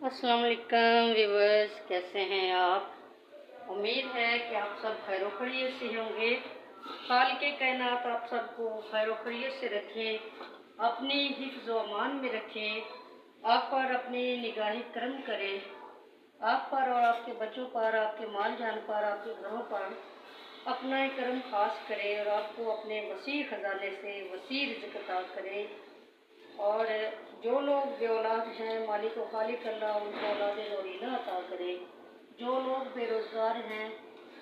अस्सलाम वालेकुम व्यूअर्स, कैसे हैं आप। उम्मीद है कि आप सब खैर खैरियत से होंगे। खाल के कायनात आप सबको खैर खैरियत से रखें, अपने हिफ्ज़ व अमान में रखें। आप पर अपनी निगाही करम करें, आप पर और आपके बच्चों पर, आपके माल जान पर, आपके घरों पर अपना करम खास करे और आपको अपने वसी ख़जाने से वसी रिज़्क़ अता करे। और जो लोग बे औलाद हैं, मालिक व खालिक अल्लाह उनको औलाद नौरीना अता करे। जो लोग बेरोज़गार हैं,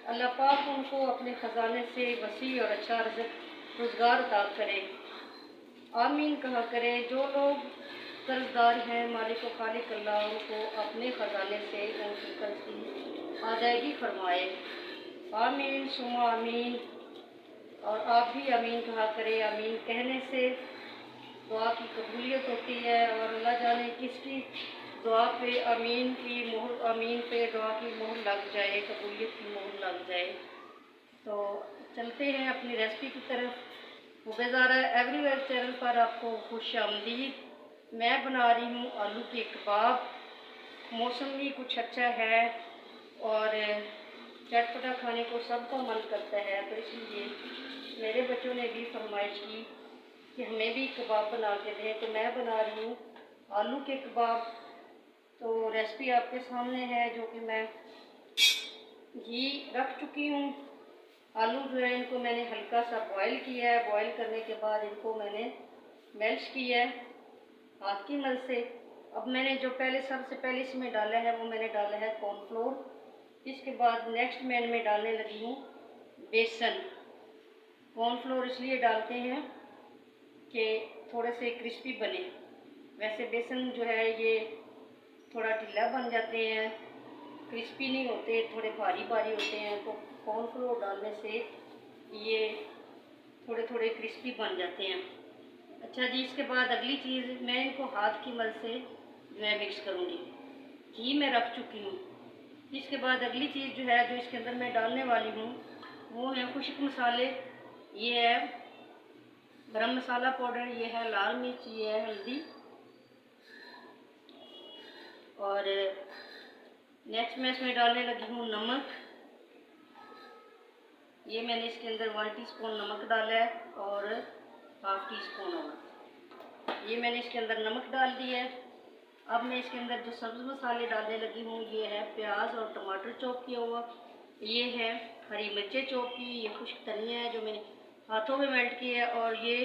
अल्लाह पाक उनको अपने ख़जाने से वसी और अच्छा रिज़्क़ रोज़गार अता करे। आमीन कहा करे। जो लोग कर्ज़दार हैं, मालिक व खालिक अल्लाह उनको अपने ख़जाने से उनकी कर्ज़ की अदायगी फरमाए। आमीन सुमा आमीन। और आप भी आमीन कहा करें। आमीन कहने से दुआ की कबूलियत होती है और अल्लाह जाने किसकी दुआ पे आमीन की मोहर, आमीन पे दुआ की मोहर लग जाए, कबूलियत की मोहर लग जाए। तो चलते हैं अपनी रेसिपी की तरफ। मुबेज़ारा एवरीवेयर चैनल पर आपको खुश आमदीद। मैं बना रही हूँ आलू के कबाब। मौसम भी कुछ अच्छा है और चटपटा खाने को सबका मन करता है, तो इसलिए मेरे बच्चों ने भी फरमाइश की कि हमें भी कबाब बना के दें, तो मैं बना रही हूँ आलू के कबाब। तो रेसिपी आपके सामने है, जो कि मैं घी रख चुकी हूँ। आलू जो है इनको मैंने हल्का सा बॉईल किया है। बॉईल करने के बाद इनको मैंने मैश किया है हाथ की मदद से। अब मैंने जो सबसे पहले इसमें डाला है वो मैंने डाला है कॉर्नफ्लोर। इसके बाद नेक्स्ट मैं इनमें डालने लगी हूँ बेसन। कॉर्नफ्लोर इसलिए डालते हैं कि थोड़े से क्रिस्पी बने। वैसे बेसन जो है ये थोड़ा ढीला बन जाते हैं, क्रिस्पी नहीं होते, थोड़े भारी भारी होते हैं। तो कॉर्नफ्लोर डालने से ये थोड़े थोड़े क्रिस्पी बन जाते हैं। अच्छा जी, इसके बाद अगली चीज़ मैं इनको हाथ की मदद से जो है मिक्स करूँगी। घी मैं रख चुकी हूँ। इसके बाद अगली चीज़ जो है जो इसके अंदर मैं डालने वाली हूँ वो है खुश्क मसाले। ये है गरम मसाला पाउडर, ये है लाल मिर्च, ये है हल्दी। और नेक्स्ट मैं इसमें डालने लगी हूँ नमक। ये मैंने इसके अंदर 1 टीस्पून नमक डाला है और ½ टीस्पून और ये मैंने इसके अंदर नमक डाल दिया है। अब मैं इसके अंदर जो सब्ज़ मसाले डालने लगी हूँ, ये है प्याज और टमाटर चॉप किया हुआ, ये है हरी मिर्चें चॉप की, ये खुश्क धनिया है जो मैंने हाथों में मेल्ट किया है, और ये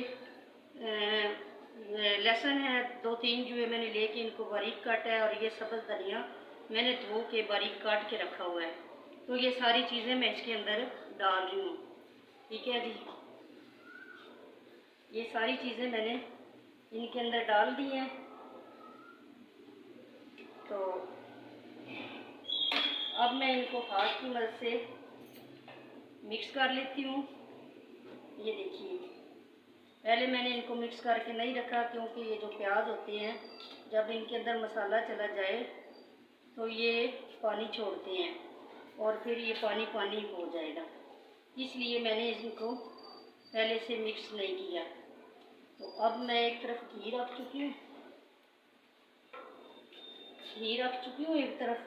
लहसुन है 2-3 जो है मैंने लेके इनको बारीक काटा है, और ये सब्ज़ धनिया मैंने धो के बारीक काट के रखा हुआ है। तो ये सारी चीज़ें मैं इसके अंदर डाल रही हूँ। ठीक है जी, ये सारी चीज़ें मैंने इनके अंदर डाल दी हैं। तो अब मैं इनको हाथ की मदद से मिक्स कर लेती हूँ। ये देखिए, पहले मैंने इनको मिक्स करके नहीं रखा क्योंकि ये जो प्याज होते हैं जब इनके अंदर मसाला चला जाए तो ये पानी छोड़ते हैं और फिर ये पानी पानी हो जाएगा, इसलिए मैंने इनको पहले से मिक्स नहीं किया। तो अब मैं एक तरफ घी रख चुकी हूँ, एक तरफ,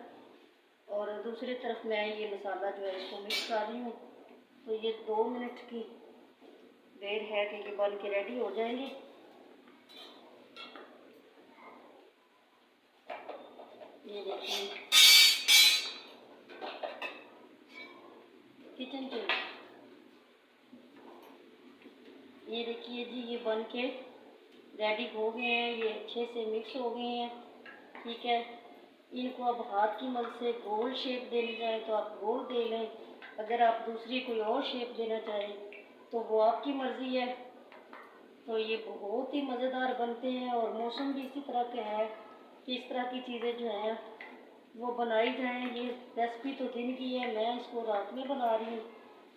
और दूसरी तरफ मैं ये मसाला जो है इसको मिक्स कर रही हूँ। तो ये 2 मिनट की देर है कि ये बन के रेडी हो जाएंगे। ये देखिए किचन के, ये देखिए जी, ये बन के रेडी हो गए हैं, ये अच्छे से मिक्स हो गए हैं। ठीक है, इनको अब हाथ की मदद से गोल शेप देनी चाहें तो आप गोल दे लें, अगर आप दूसरी कोई और शेप देना चाहें तो वो आपकी मर्ज़ी है। तो ये बहुत ही मज़ेदार बनते हैं और मौसम भी इसी तरह का है कि इस तरह की चीज़ें जो हैं वो बनाई जाएं। ये रेसिपी तो दिन की है, मैं इसको रात में बना रही हूँ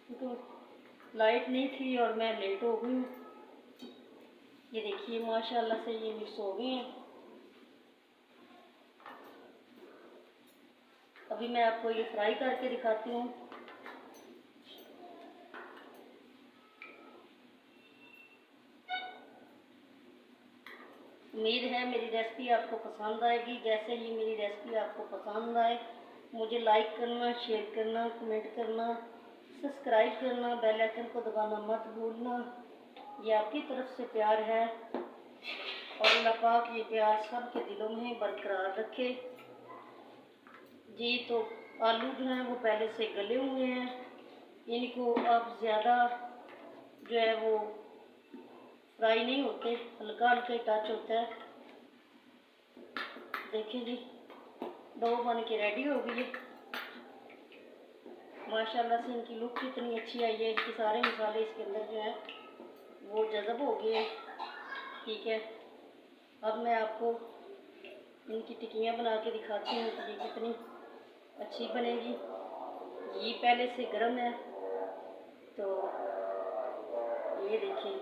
क्योंकि लाइट नहीं थी और मैं लेट हो गई हूँ। ये देखिए माशाल्लाह से ये मिक्स हो गए हैं। अभी मैं आपको ये फ्राई करके दिखाती हूँ। उम्मीद है मेरी रेसिपी आपको पसंद आएगी। जैसे ही मेरी रेसिपी आपको पसंद आए मुझे लाइक करना, शेयर करना, कमेंट करना, सब्सक्राइब करना, बेल आइकन को दबाना मत भूलना। ये आपकी तरफ से प्यार है और अल्लाह पाक ये प्यार सबके दिलों में बरकरार रखे जी। तो आलू जो हैं वो पहले से गले हुए हैं, इनको अब ज़्यादा जो है वो फ्राई नहीं होते, हल्का हल्का टच होता है। देखिए जी, डो बन के रेडी हो गई है। माशाल्लाह से इनकी लुक कितनी अच्छी आई है। इसके सारे मसाले इसके अंदर जो है वो जज़ब हो गए हैं। ठीक है, अब मैं आपको इनकी टिक्कियाँ बना के दिखाती हूँ कि ये कितनी अच्छी बनेगी। घी पहले से गर्म है, तो ये देखिए।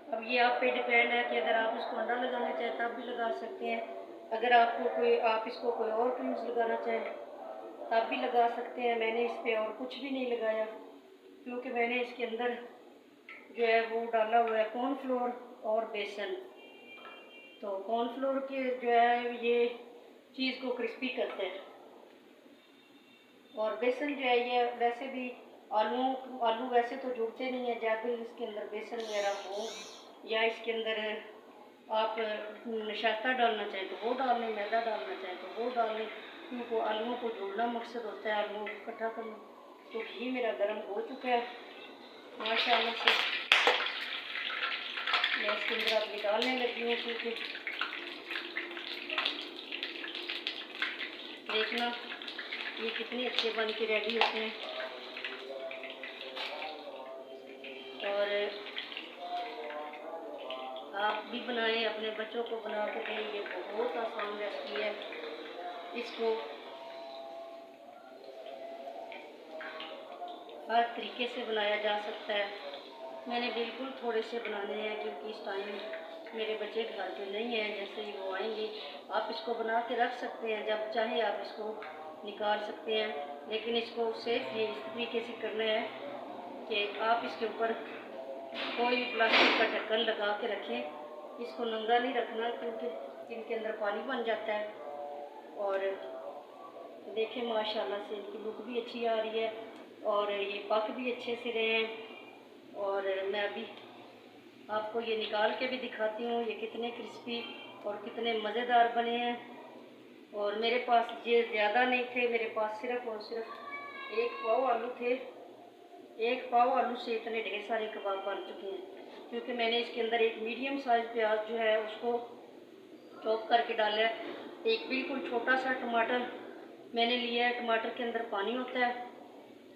अब ये आप पे डिपेंड है कि अगर आप इसको अंडा लगाना चाहें तब भी लगा सकते हैं। अगर आप इसको कोई और क्रीम्स लगाना चाहें तब भी लगा सकते हैं। मैंने इस पर और कुछ भी नहीं लगाया, क्योंकि मैंने इसके अंदर जो है वो डाला हुआ है कॉर्नफ्लोर और बेसन। तो कॉर्नफ्लोर के जो है ये चीज़ को क्रिस्पी करते हैं, और बेसन जो है ये वैसे भी आलू वैसे तो जुड़ते नहीं है। जब इसके अंदर बेसन वगैरह हो या इसके अंदर आप नशाता डालना चाहें तो वो डाल लें, मैदा डालना चाहें तो वो डाल लें, क्योंकि आलूओं को जोड़ना मकसद होता है, आलूओं को इकट्ठा करना। तो घी मेरा गर्म हो चुका है माशाल्लाह से। मैं इसके अंदर अभी डालने लगी हूँ, क्योंकि देखना ये कितने अच्छे बन के रेडी होते हैं। और आप भी बनाएं, अपने बच्चों को बना के दें। ये बहुत आसान रेसिपी है, इसको हर तरीके से बनाया जा सकता है। मैंने बिल्कुल थोड़े से बनाने हैं, क्योंकि इस टाइम मेरे बच्चे घर पे नहीं हैं। जैसे ही वो आएंगे आप इसको बना के रख सकते हैं, जब चाहे आप इसको निकाल सकते हैं। लेकिन इसको सेफ ये इस तरीके से करना है कि आप इसके ऊपर कोई प्लास्टिक का ढक्कन लगा के रखें। इसको नंगा नहीं रखना, क्योंकि इनके अंदर पानी बन जाता है। और देखें माशाल्लाह से इनकी लुक भी अच्छी आ रही है और ये पक भी अच्छे से रहे हैं। और मैं अभी आपको ये निकाल के भी दिखाती हूँ ये कितने क्रिस्पी और कितने मज़ेदार बने हैं। और मेरे पास ये ज़्यादा नहीं थे, मेरे पास सिर्फ़ और सिर्फ 1 पाव आलू थे। 1 पाव आलू से इतने ढेर सारे कबाब बन चुके हैं, क्योंकि मैंने इसके अंदर एक मीडियम साइज़ प्याज जो है उसको चॉप करके डाला है। एक बिल्कुल छोटा सा टमाटर मैंने लिया है। टमाटर के अंदर पानी होता है,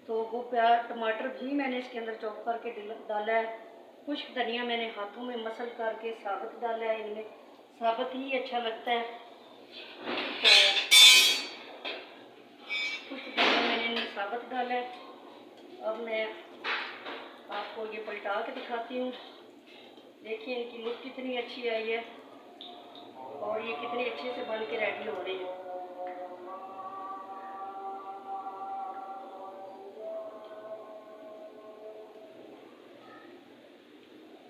तो वो टमाटर भी मैंने इसके अंदर चॉप करके डाला है। कुछ धनिया मैंने हाथों में मसल करके साबुत डाला है, इनमें साबुत ही अच्छा लगता है। तो कुछ धनिया मैंने इनमें साबुत डाला है। अब मैं आपको ये पलटा के दिखाती हूँ। देखिए इनकी लुक कितनी अच्छी आई है और ये कितने अच्छे से बन के रेडी हो रहे हैं।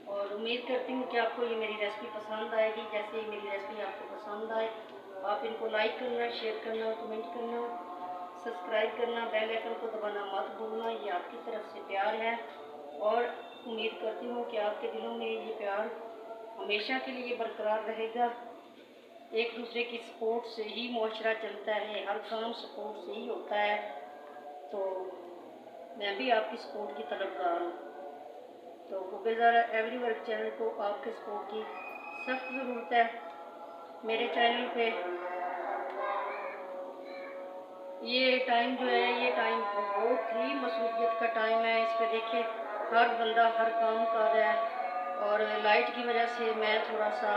और उम्मीद करती हूँ कि आपको ये मेरी रेसिपी पसंद आएगी। जैसे ही मेरी रेसिपी आपको पसंद आए आप इनको लाइक करना, शेयर करना, कमेंट करना, सब्सक्राइब करना, बेल आइकन को दबाना मत भूलना। ये आपकी तरफ से प्यार है और उम्मीद करती हूँ कि आपके दिलों में ये प्यार हमेशा के लिए बरकरार रहेगा। एक दूसरे की सपोर्ट से ही मुआशरा चलता है, हर काम सपोर्ट से ही होता है। तो मैं भी आपकी सपोर्ट की तरफदार हूँ। तो कुकिंग एवरीवर्क चैनल को आपके सपोर्ट की सख्त ज़रूरत है। मेरे चैनल पे ये टाइम जो है ये टाइम बहुत ही मसरूफियत का टाइम है। इस पर देखिए हर बंदा हर काम कर रहा है, और लाइट की वजह से मैं थोड़ा सा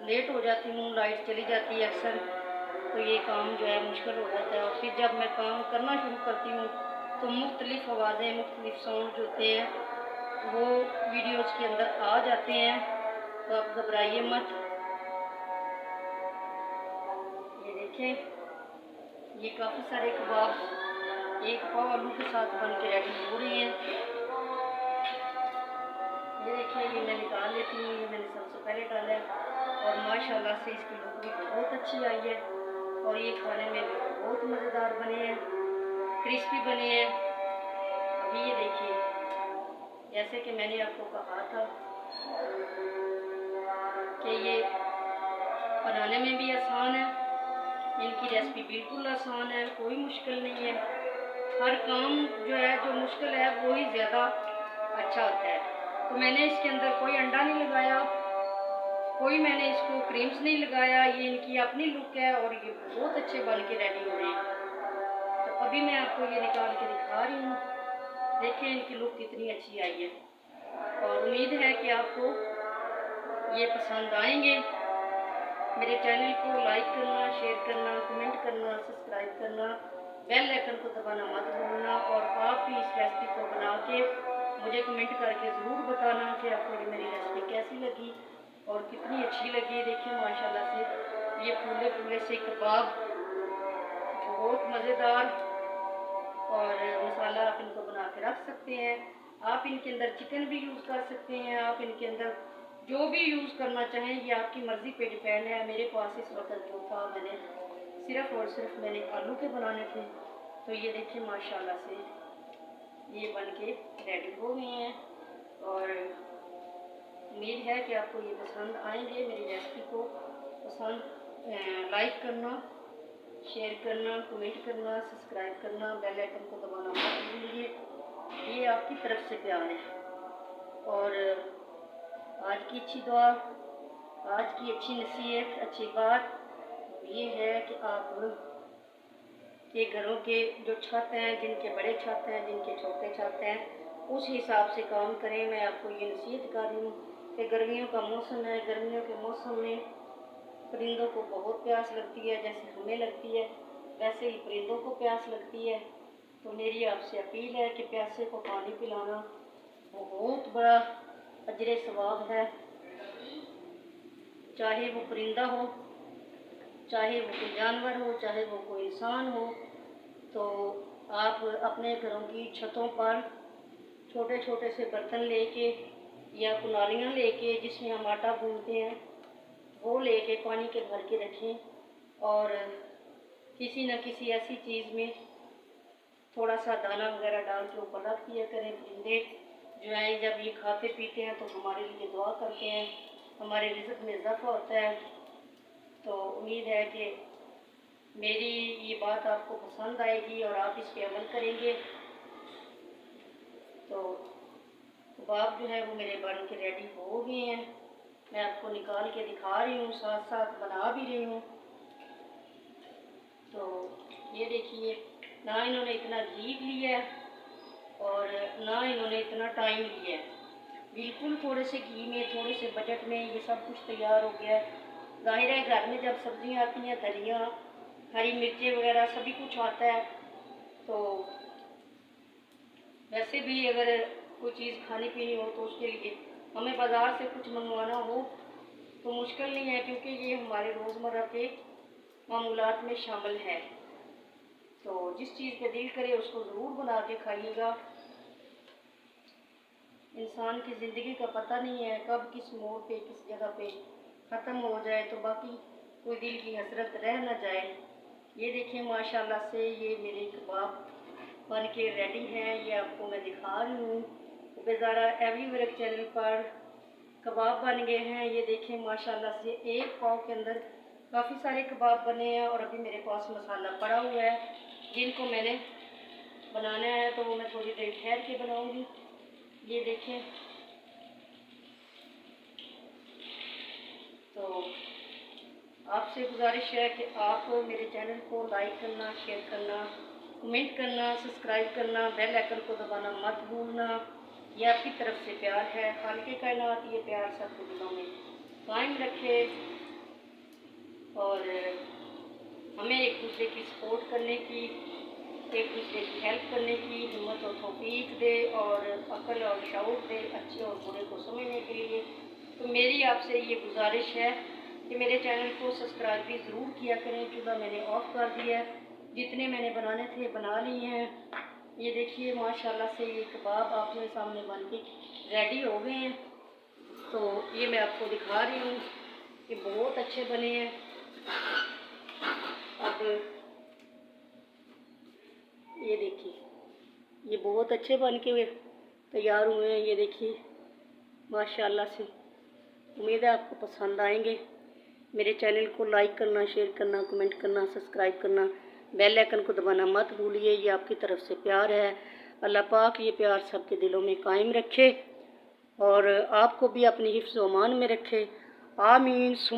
लेट हो जाती हूँ। लाइट चली जाती है अक्सर, तो ये काम जो है मुश्किल हो जाता है। और फिर जब मैं काम करना शुरू करती हूँ तो मुख्तलिफ़ आवाज़ें, मुख्तलिफ़ साउंड जो होते हैं वो वीडियोज़ के अंदर आ जाते हैं। तो आप घबराइए मत। ये देखें ये काफ़ी सारे कबाब 1 पाव आलू के साथ बन के रेडी हो रहे हैं। ये देखिए देखिए ये मैं निकाल लेती हूँ, ये मैंने सबसे पहले डाला है और माशाल्लाह से इसकी लुक भी बहुत अच्छी आई है और ये खाने में भी बहुत मज़ेदार बने हैं, क्रिस्पी बने हैं। अभी ये देखिए, जैसे कि मैंने आपको कहा था कि ये बनाने में भी आसान है, इनकी रेसिपी बिल्कुल आसान है, कोई मुश्किल नहीं है। हर काम जो है जो मुश्किल है वही ज़्यादा अच्छा होता है। तो मैंने इसके अंदर कोई अंडा नहीं लगाया, कोई मैंने इसको क्रीम्स नहीं लगाया, ये इनकी अपनी लुक है और ये बहुत अच्छे बन के रेडी हो रहे हैं। तो अभी मैं आपको ये निकाल के दिखा रही हूँ, देखिए इनकी लुक कितनी अच्छी आई है और उम्मीद है कि आपको ये पसंद आएंगे। मेरे चैनल को लाइक करना, शेयर करना, कमेंट करना, सब्सक्राइब करना, बेल आइकन को दबाना मत भूलना और आप भी इस रेसिपी को बना के मुझे कमेंट करके ज़रूर बताना कि आपको ये मेरी रेसिपी कैसी लगी और कितनी अच्छी लगी। देखिए माशाल्लाह से ये फूले फूले से कबाब बहुत मज़ेदार और मसाला आप इनको बना के रख सकते हैं। आप इनके अंदर चिकन भी यूज़ कर सकते हैं, आप इनके अंदर जो भी यूज़ करना चाहें ये आपकी मर्ज़ी पे डिपेंड है। मेरे पास इस वक्त जो था मैंने सिर्फ़ और सिर्फ मैंने आलू के बनाने थे। तो ये देखिए माशाल्लाह से ये बन के रेडी हो गए हैं और उम्मीद है कि आपको ये पसंद आएंगे। मेरी रेसिपी को पसंद लाइक करना, शेयर करना, कमेंट करना, सब्सक्राइब करना, बेल आइकन को दबाना मत भूलिए। ये आपकी तरफ से प्यार है और आज की अच्छी दुआ, आज की अच्छी नसीहत, अच्छी बात ये है कि आप के घरों के जो छत हैं, जिनके बड़े छत हैं, जिनके छोटे छत हैं, उस हिसाब से काम करें। मैं आपको ये नसीहत कर रही हूँ कि गर्मियों का मौसम है, गर्मियों के मौसम में परिंदों को बहुत प्यास लगती है, जैसे हमें लगती है वैसे ही परिंदों को प्यास लगती है। तो मेरी आपसे अपील है कि प्यासे को पानी पिलाना बहुत बड़ा अजर सवाब है, चाहे वो परिंदा हो, चाहे वो कोई जानवर हो, चाहे वो कोई इंसान हो। तो आप अपने घरों की छतों पर छोटे छोटे से बर्तन लेके या कुनालियाँ लेके जिसमें हम आटा गूंथते हैं वो लेके पानी के भर के रखें और किसी न किसी ऐसी चीज़ में थोड़ा सा दाना वगैरह डाल के ऊपर रख दिया करें। परिंदे जो हैं जब ये खाते पीते हैं तो हमारे लिए दुआ करते हैं, हमारे रिज़्क़ में इजाफा होता है। तो उम्मीद है कि मेरी ये बात आपको पसंद आएगी और आप इस पर अमल करेंगे। तो कबाब जो है वो मेरे बन के रेडी हो गए हैं, मैं आपको निकाल के दिखा रही हूँ, साथ साथ बना भी रही हूँ। तो ये देखिए, ना इन्होंने इतना घी लिया है और ना इन्होंने इतना टाइम लिया है, बिल्कुल थोड़े से घी में, थोड़े से बजट में ये सब कुछ तैयार हो गया है। ज़ाहिर है घर में जब सब्जियां आती हैं, धनिया, हरी मिर्चें वगैरह सभी कुछ आता है, तो वैसे भी अगर कोई चीज़ खानी पीनी हो तो उसके लिए हमें बाज़ार से कुछ मंगवाना हो तो मुश्किल नहीं है, क्योंकि ये हमारे रोज़मर्रा के मामूलात में शामिल है। तो जिस चीज़ पे दिल करे उसको ज़रूर बना के खाइएगा। इंसान की ज़िंदगी का पता नहीं है कब किस मोड़ पे किस जगह पे ख़त्म हो जाए, तो बाकी कोई दिल की हसरत रह ना जाए। ये देखिए माशाल्लाह से ये मेरे कबाब बन के रेडी हैं, ये आपको मैं दिखा रही हूँ। बेज़ारा एवरीवर्क चैनल पर कबाब बन गए हैं। ये देखें माशाल्लाह से एक पाव के अंदर काफ़ी सारे कबाब बने हैं और अभी मेरे पास मसाला पड़ा हुआ है जिनको मैंने बनाना है, तो वो मैं थोड़ी देर ठहर के बनाऊँगी। ये देखें, तो आपसे गुजारिश है कि आप मेरे चैनल को लाइक करना, शेयर करना, कमेंट करना, सब्सक्राइब करना, बेल आइकन को दबाना मत भूलना। ये आपकी तरफ से प्यार है। खालिक़े कायनात ये प्यार सबके दिलों में कायम रखे और हमें एक दूसरे की सपोर्ट करने की, एक दूसरे की हेल्प करने की हिम्मत और तौफीक दे और अक्ल और शऊर दे अच्छे और बुरे को समझने के लिए। तो मेरी आपसे ये गुजारिश है कि मेरे चैनल को सब्सक्राइब भी ज़रूर किया करें। चूल्हा मैंने ऑफ़ कर दिया है, जितने मैंने बनाने थे बना लिए हैं। ये देखिए माशाल्लाह से ये कबाब आपके सामने बन के रेडी हो गए हैं तो ये मैं आपको दिखा रही हूँ कि बहुत अच्छे बने हैं। अब ये देखिए, ये बहुत अच्छे बन के तैयार हुए हैं। ये देखिए माशाल्लाह से। उम्मीद है आपको पसंद आएंगे। मेरे चैनल को लाइक करना, शेयर करना, कमेंट करना, सब्सक्राइब करना, बेल आइकन को दबाना मत भूलिए। ये आपकी तरफ से प्यार है। अल्लाह पाक ये प्यार सबके दिलों में कायम रखे और आपको भी अपनी हिफ्ज़ व अमान में रखे। आमीन।